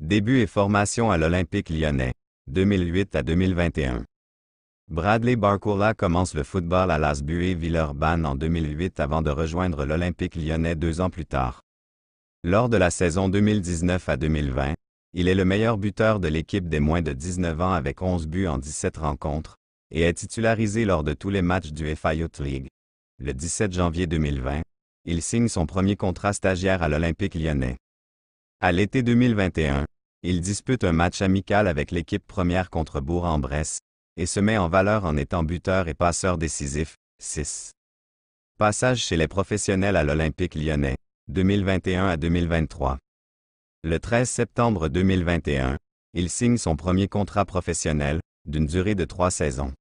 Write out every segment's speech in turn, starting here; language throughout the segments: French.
Début et formation à l'Olympique lyonnais, 2008 à 2021. Bradley Barcola commence le football à l'Asbury Villeurbanne en 2008 avant de rejoindre l'Olympique lyonnais 2 ans plus tard. Lors de la saison 2019 à 2020, il est le meilleur buteur de l'équipe des moins de 19 ans avec 11 buts en 17 rencontres, et est titularisé lors de tous les matchs du FA Youth League. Le 17 janvier 2020, il signe son premier contrat stagiaire à l'Olympique lyonnais. À l'été 2021, il dispute un match amical avec l'équipe première contre Bourg-en-Bresse, et se met en valeur en étant buteur et passeur décisif, 6. Passage chez les professionnels à l'Olympique lyonnais, 2021 à 2023. Le 13 septembre 2021, il signe son premier contrat professionnel, d'une durée de 3 saisons.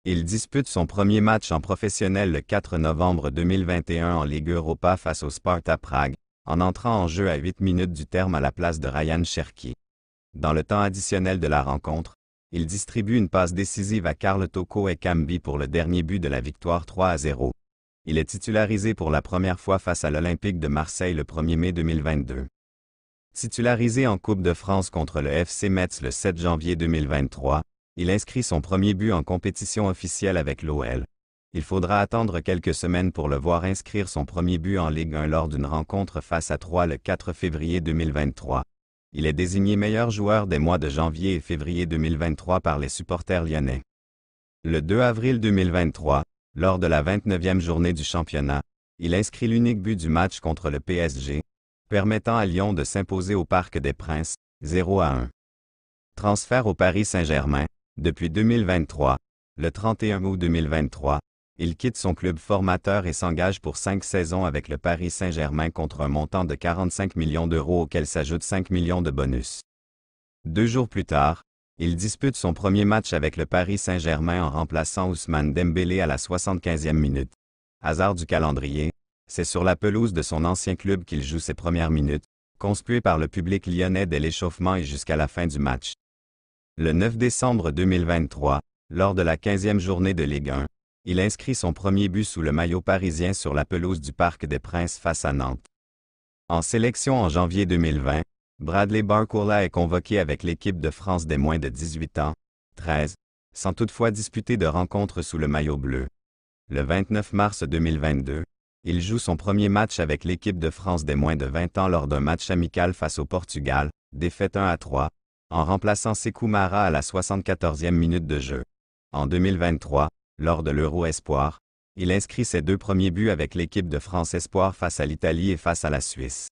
Il dispute son premier match en professionnel le 4 novembre 2021 en Ligue Europa face au Sparta Prague, en entrant en jeu à 8 minutes du terme à la place de Ryan Cherki. Dans le temps additionnel de la rencontre, il distribue une passe décisive à Karl Toko Ekambi pour le dernier but de la victoire 3-0. Il est titularisé pour la première fois face à l'Olympique de Marseille le 1er mai 2022. Titularisé en Coupe de France contre le FC Metz le 7 janvier 2023, il inscrit son premier but en compétition officielle avec l'OL. Il faudra attendre quelques semaines pour le voir inscrire son premier but en Ligue 1 lors d'une rencontre face à Troyes le 4 février 2023. Il est désigné meilleur joueur des mois de janvier et février 2023 par les supporters lyonnais. Le 2 avril 2023, lors de la 29e journée du championnat, il inscrit l'unique but du match contre le PSG, permettant à Lyon de s'imposer au Parc des Princes, 0-1. Transfert au Paris Saint-Germain, depuis 2023, le 31 août 2023, il quitte son club formateur et s'engage pour 5 saisons avec le Paris Saint-Germain contre un montant de 45 millions d'euros auquel s'ajoutent 5 millions de bonus. 2 jours plus tard, il dispute son premier match avec le Paris Saint-Germain en remplaçant Ousmane Dembélé à la 75e minute. Hasard du calendrier, c'est sur la pelouse de son ancien club qu'il joue ses premières minutes, conspué par le public lyonnais dès l'échauffement et jusqu'à la fin du match. Le 9 décembre 2023, lors de la 15e journée de Ligue 1, il inscrit son premier but sous le maillot parisien sur la pelouse du Parc des Princes face à Nantes. En sélection en janvier 2020, Bradley Barcola est convoqué avec l'équipe de France des moins de 18 ans, 13, sans toutefois disputer de rencontre sous le maillot bleu. Le 29 mars 2022, il joue son premier match avec l'équipe de France des moins de 20 ans lors d'un match amical face au Portugal, défaite 1-3, en remplaçant Sékou Mara à la 74e minute de jeu. En 2023, lors de l'Euro Espoir, il inscrit ses 2 premiers buts avec l'équipe de France Espoir face à l'Italie et face à la Suisse.